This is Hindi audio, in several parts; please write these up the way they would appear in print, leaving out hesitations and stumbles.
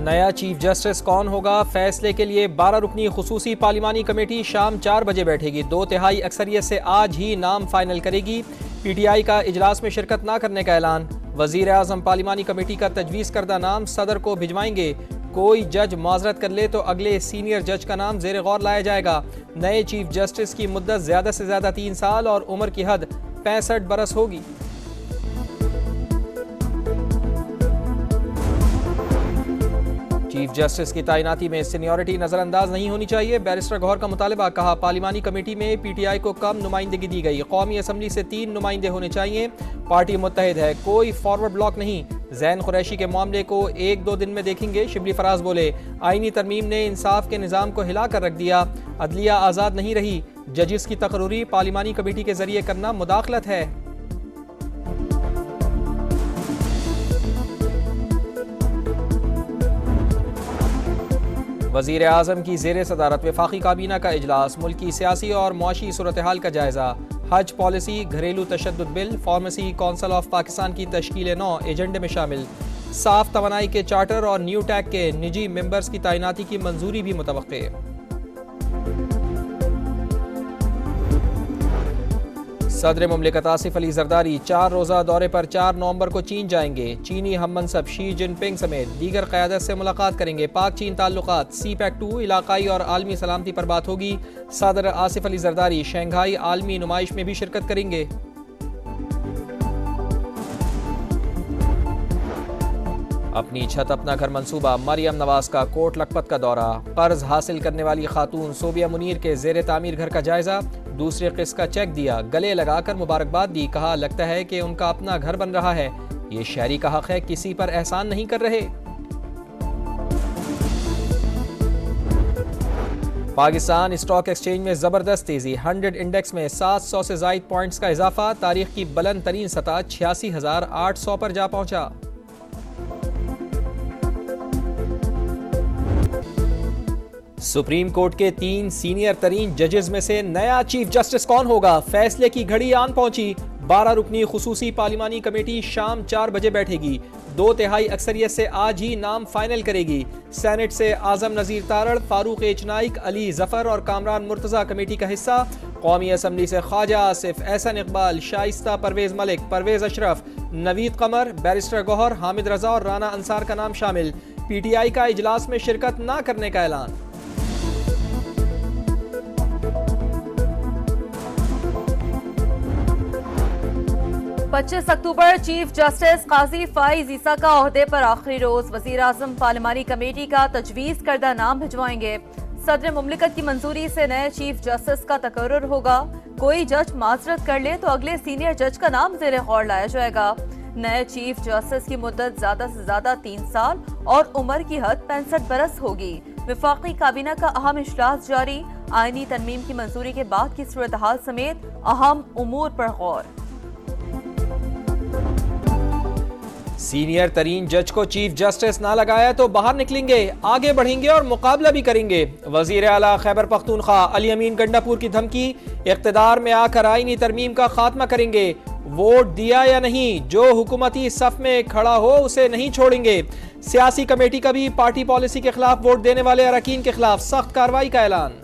नया चीफ जस्टिस कौन होगा, फैसले के लिए 12 रुकनी खुसूसी पार्लिमानी कमेटी शाम 4 बजे बैठेगी। 2/3 अक्सरियत से आज ही नाम फाइनल करेगी। PTI का इजलास में शिरकत न करने का ऐलान। वजीर आजम पार्लिमानी कमेटी का तजवीज़ करदा नाम सदर को भिजवाएंगे। कोई जज माजरत कर ले तो अगले सीनियर जज का नाम जेर गौर लाया जाएगा। नए चीफ जस्टिस की मुद्दत ज़्यादा से ज़्यादा 3 साल और उम्र की हद 65 बरस होगी। चीफ जस्टिस की तैनाती में सीनियरिटी नजरअंदाज नहीं होनी चाहिए। बैरिस्टर गौहर का मुतालबा। कहा, पार्लिमानी कमेटी में PTI को कम नुमाइंदगी दी गई। कौमी असम्बली से 3 नुमाइंदे होने चाहिए। पार्टी मुत्तहिद है, कोई फॉरवर्ड ब्लॉक नहीं। जैन कुरैशी के मामले को 1-2 दिन में देखेंगे। शिबली फराज बोले, आईनी तरमीम ने इंसाफ के निज़ाम को हिला कर रख दिया। अदलिया आज़ाद नहीं रही। जजिस की तकर्री पार्लिमानी कमेटी के जरिए करना मुदाखलत है। वज़ीर आज़म की ज़ेर सदारत वफाकी काबीना का इजलास। मुल्क की सियासी और मुआशी सूरत हाल का जायज़ा। हज पॉलिसी, घरेलू तशद्दुद bill, pharmacy council of Pakistan की तश्कील 9 एजेंडे में शामिल। साफ तवानाई के चार्टर और न्यू टैक के निजी मेंबर्स की तैनाती की मंजूरी भी मुतवक्के। सदर मुमलिकत आसिफ अली जरदारी 4 रोज़ा दौरे पर 4 नवंबर को चीन जाएंगे। चीनी हम मनसब शी जिनपिंग समेत दीगर क़यादत से मुलाकात करेंगे। पाक चीन ताल्लुकात, CPEC-2, इलाकाई और आलमी सलामती पर बात होगी। सदर आसिफ अली जरदारी शंघाई आलमी नुमाइश में भी शिरकत करेंगे। अपनी छत अपना घर मंसूबा। मरियम नवाज का कोट लखपत का दौरा। कर्ज हासिल करने वाली खातून सोबिया मुनीर के जेर तामीर घर का जायजा। दूसरे किस्त का चेक दिया, गले लगाकर मुबारकबाद दी। कहा, लगता है कि उनका अपना घर बन रहा है। ये शहरी का हक है, किसी पर एहसान नहीं कर रहे। पाकिस्तान स्टॉक एक्सचेंज में जबरदस्त तेजी। 100 इंडेक्स में 700 से ज़ायद पॉइंट्स का इजाफा। तारीख की बुलंद तरीन सतह 86,800 पर जा पहुंचा। सुप्रीम कोर्ट के 3 सीनियर तरीन जजेस में से नया चीफ जस्टिस कौन होगा, फैसले की घड़ी आन पहुंची। 12 रुकनी खुसूसी पार्लिमानी कमेटी शाम 4 बजे बैठेगी। 2/3 अक्सरियत से आज ही नाम फाइनल करेगी। सेनेट से आजम नजीर तारड़, फारूक एच नाइक, अली जफर और कामरान मुर्तजा कमेटी का हिस्सा। कौमी असम्बली से ख्वाजा आसिफ, एहसन इकबाल, शाइस्ता परवेज मलिक, परवेज अशरफ, नवीद कमर, बैरिस्टर गौहर, हामिद रजा और राना अंसार का नाम शामिल। PTI का इजलास में शिरकत न करने का ऐलान। 25 अक्टूबर चीफ जस्टिस काजी फाइज ईसा का ओहदे पर आखिरी रोज। वजीर आजम पार्लिमानी कमेटी का तजवीज करदा नाम भिजवाएंगे। सदर मुमलिकत की मंजूरी से नए चीफ जस्टिस का तकर्रुर होगा। कोई जज माजरत कर ले तो अगले सीनियर जज का नाम जेर गौर लाया जाएगा। नए चीफ जस्टिस की मुद्दत ज्यादा से ज्यादा 3 साल और उम्र की हद 65 बरस होगी। वफाकी काबीना का अहम इजलास जारी। आईनी तरमीम की मंजूरी के बाद की सूरत हाल समेत अहम उमूर पर गौर। सीनियर तरीन जज को चीफ जस्टिस ना लगाया तो बाहर निकलेंगे, आगे बढ़ेंगे और मुकाबला भी करेंगे। वजीर आला खैबर पख्तूनख्वा अली अमीन गंडापुर की धमकी। इख्तिदार में आकर आईनी तरमीम का खात्मा करेंगे। वोट दिया या नहीं, जो हुकूमती सफ में खड़ा हो उसे नहीं छोड़ेंगे। सियासी कमेटी का भी पार्टी पॉलिसी के खिलाफ वोट देने वाले अरकान के खिलाफ सख्त कार्रवाई का ऐलान।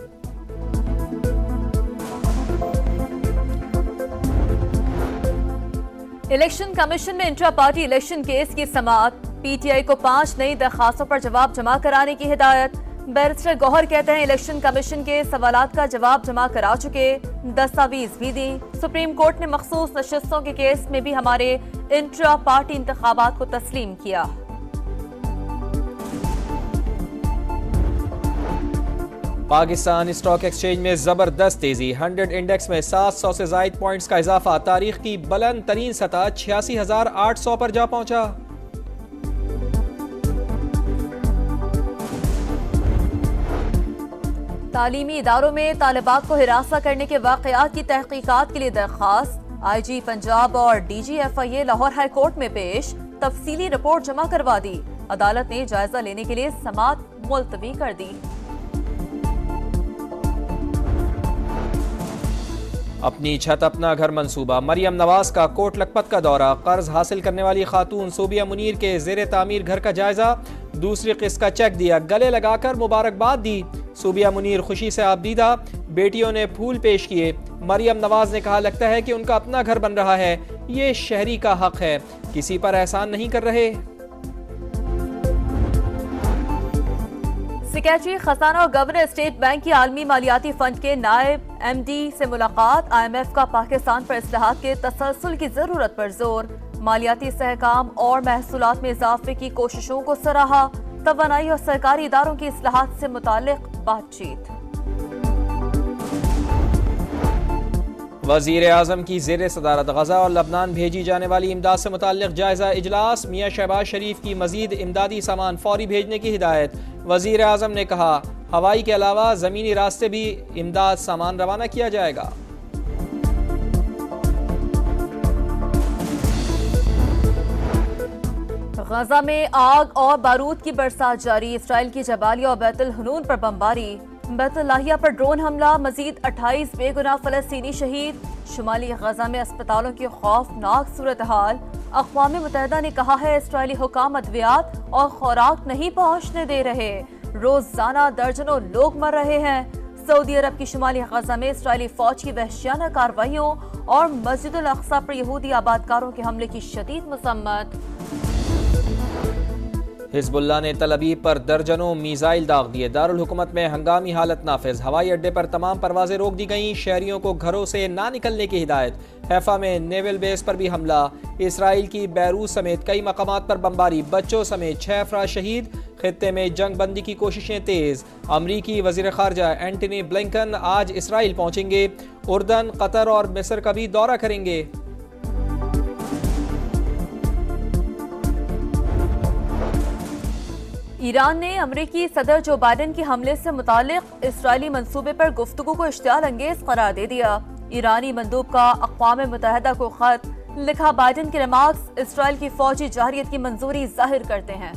इलेक्शन कमीशन में इंट्रा पार्टी इलेक्शन केस की समाअत। PTI को 5 नई दरखास्तों पर जवाब जमा कराने की हिदायत। बैरिस्टर गौहर कहते हैं, इलेक्शन कमीशन के सवालात का जवाब जमा करा चुके, दस्तावेज भी दी। सुप्रीम कोर्ट ने मखसूस नशिस्तों के केस में भी हमारे इंट्रा पार्टी इंतखाबात को तस्लीम किया। पाकिस्तान स्टॉक एक्सचेंज में जबरदस्त तेजी। 100 इंडेक्स में 700 से ज़ायद पॉइंट्स का इजाफा। तारीख की बुलंद तरीन सतह 86,800 पर जा पहुंचा। तालीमी इदारों में तालिबात को हिरासा करने के वाकयात की तहकीकात के लिए दरखास्त। IG पंजाब और DG FIA Lahore high court में पेश। तफसीली रिपोर्ट जमा करवा दी। अदालत ने जायजा लेने के लिए समाअत मुलतवी कर दी। अपनी छत अपना घर मंसूबा। मरियम नवाज का कोट लखपत का दौरा। कर्ज हासिल करने वाली खातून सोबिया मुनीर के जेर तामीर घर का जायजा। दूसरी किस्त का चेक दिया, गले लगाकर मुबारकबाद दी। सूबिया मुनीर खुशी से आबदीदा, बेटियों ने फूल पेश किए। मरियम नवाज ने कहा, लगता है कि उनका अपना घर बन रहा है, ये शहरी का हक है, किसी पर एहसान नहीं कर रहे। सेक्रेटरी खजाना और गवर्नर स्टेट बैंक की आलमी मालियाती फंड के नायब MD से मुलाकात। IMF का पाकिस्तान पर इस्लाहात के तसलसल की जरूरत पर जोर। मालियाती इस्तेहकाम और महसूलात में इजाफे की कोशिशों को सराहा। तवानाई और सरकारी इदारों की इस्लाहात से मुतालिक बातचीत। वज़ीर आज़म की ज़ेर सदारत गजा और लबनान भेजी जाने वाली इमदाद से मुताल्लिक़ जायजा इजलास। मियाँ शहबाज शरीफ की मजीद इमदादी सामान फौरी भेजने की हिदायत। वज़ीर आज़म ने कहा, हवाई के अलावा ज़मीनी रास्ते भी इमदाद सामान रवाना किया जाएगा। गजा में आग और बारूद की बरसात जारी। इसराइल की जबालिया और बैतुल हनून पर बमबारी। बैतुल लाहिया पर ड्रोन हमला, मजीद 28 बेगुनाह फलस्तीनी शहीद। शुमाली गजा में अस्पतालों की खौफनाक सूरत हाल। अक़वाम मुत्तहिदा ने कहा है, इसराइली हुकाम अद्वियात और खुराक नहीं पहुँचने दे रहे। रोजाना दर्जनों लोग मर रहे हैं। सऊदी अरब की शुमाली गजा में इसराइली फौज की वहशियाना कार्रवाइयों और मस्जिद अल अक्सा पर यहूदी आबादकारों के हमले की शदीद मसम्मत। हिजबुल्लाह ने तल अबीब पर दर्जनों मीज़ाइल दाग दिए। दारुल हुकूमत में हंगामी हालत नाफिज। हवाई अड्डे पर तमाम परवाजें रोक दी गईं। शहरियों को घरों से ना निकलने की हिदायत। हैफा में नेवल बेस पर भी हमला। इसराइल की बैरूत समेत कई मकामात पर बमबारी। बच्चों समेत 6 अफराद शहीद। खित्ते में जंग बंदी की कोशिशें तेज। अमरीकी वजीर खारजा एंटनी ब्लिंकन आज इसराइल पहुंचेंगे। उर्दन, कतर और मिस्र का भी दौरा करेंगे। ईरान ने अमरीकी सदर जो बाइडेन के हमले से मुतालिक इसराइली मंसूबे पर गुफ्तगू को इश्तियाल अंगेज करार दे दिया। ईरानी मंदूब का अक़वाम मुत्तहिदा को खत लिखा, बाइडेन के रिमार्क्स इसराइल की फौजी जारियत की मंजूरी जाहिर करते हैं।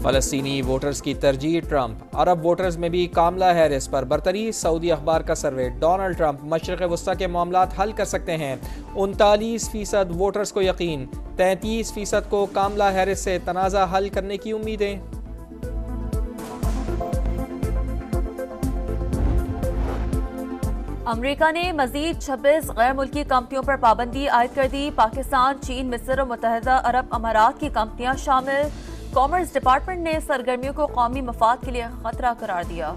फलस्तीनी वोटर्स की तरजीह ट्रंप। अरब वोटर्स में भी कामला हैरिस पर बरतरी। सऊदी अखबार का सर्वे, डोनाल्ड ट्रंप मशरिक़ वस्ता के मामलात हल कर सकते हैं। 39% वोटर्स को यकीन। 33% को कामला हैरिस से तनाज़ा हल करने की उम्मीदें। अमरीका ने मजीद 26 गैर मुल्की कंपनियों पर पाबंदी आयद कर दी। पाकिस्तान, चीन, मिस्र और मुत्तहिदा अरब अमारात की कंपनियां शामिल। कॉमर्स डिपार्टमेंट ने सरगर्मियों को कौमी मफाद के लिए खतरा करार दिया।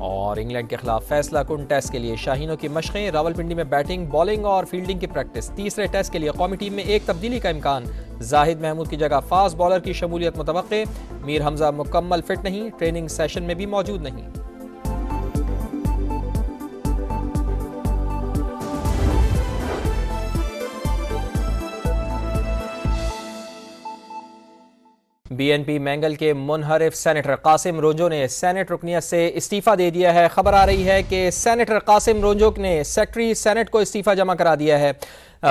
और इंग्लैंड के खिलाफ फैसला कुन टेस्ट के लिए शाहीनों की मशक़ें। रावलपिंडी में बैटिंग, बॉलिंग और फील्डिंग की प्रैक्टिस। तीसरे टेस्ट के लिए कौमी टीम में एक तब्दीली का इम्कान। जाहिद महमूद की जगह फास्ट बॉलर की शमूलियत मुतवक्के। मीर हमजा मुकम्मल फिट नहीं, ट्रेनिंग सेशन में भी मौजूद नहीं। BNP मैंगल के मुनहरिफ सेनेटर कासिम रोंजो ने सेनेट रुकनियत से इस्तीफा दे दिया है। खबर आ रही है कि सेनेटर कासिम रोंजो ने सेक्रेटरी सेनेट को इस्तीफा जमा करा दिया है।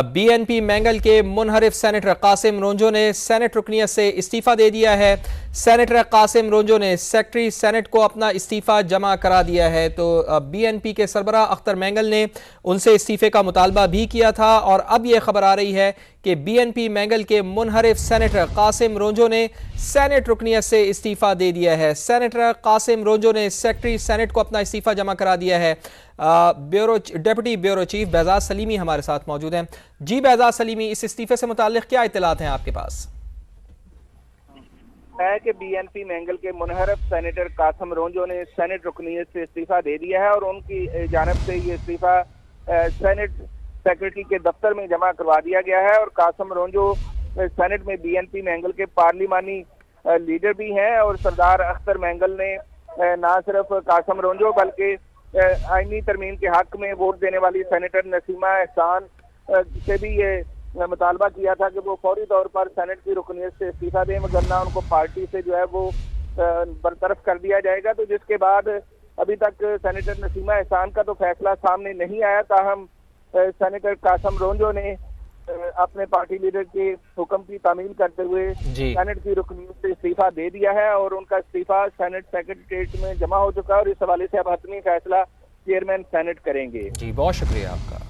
BNP मैंगल के मुनहरिफ सेनेटर कासिम रोंजो ने सेनेट रुकनियत से इस्तीफा दे दिया है। सेनेटर कासिम रोंजो ने सेक्रेटरी सेनेट को अपना इस्तीफा जमा करा दिया है। तो BNP के सरबराह अख्तर मैंगल ने उनसे इस्तीफे का मुतालबा भी किया था और अब यह खबर आ रही है कि BNP मैंगल के मुनहरिफ सेनेटर कासिम रोंजो ने सेनेट रुकनियत से इस्तीफा दे दिया है। सेनेटर कासिम रोंजो ने सेक्रेटरी सेनेट को अपना इस्तीफा जमा करा दिया है। डेप्यूटी ब्यूरो चीफ बेजाज सलीमी हमारे साथ मौजूद हैं। जी बेजाज सलीमी, इस इस्तीफे से मुताल्लिक क्या इत्तलात हैं आपके पास? है कि BNP मैंगल के मुनहरफ सेनेटर कासिम रोंजो ने सेनेट रुकनियत से इस्तीफा दे दिया है और उनकी जानब से ये इस्तीफा सेनेट सेक्रेटरी के दफ्तर में जमा करवा दिया गया है। और कासिम रोंजो सेनेट में BNP मैंगल के पार्लिमानी लीडर भी हैं और सरदार अख्तर मैंगल ने ना सिर्फ कासिम रोंजो बल्कि आईनी तरमीम के हक में वोट देने वाली सेनेटर नसीमा एहसान से भी ये मुतालबा किया था कि वो फौरी तौर पर सेनेट की रुकनियत से इस्तीफा दें, वरना उनको पार्टी से जो है वो बरतरफ कर दिया जाएगा। तो जिसके बाद अभी तक सेनेटर नसीमा एहसान का तो फैसला सामने नहीं आया। ताहम सेनेटर कासिम रोंजो ने अपने पार्टी लीडर के हुक्म की तामील करते हुए सेनेट की रुकनियत से इस्तीफा दे दिया है और उनका इस्तीफा सेनेट सेक्रेटरीट में जमा हो चुका है और इस हवाले से अब हतमी फैसला चेयरमैन सेनेट करेंगे। जी, बहुत शुक्रिया आपका।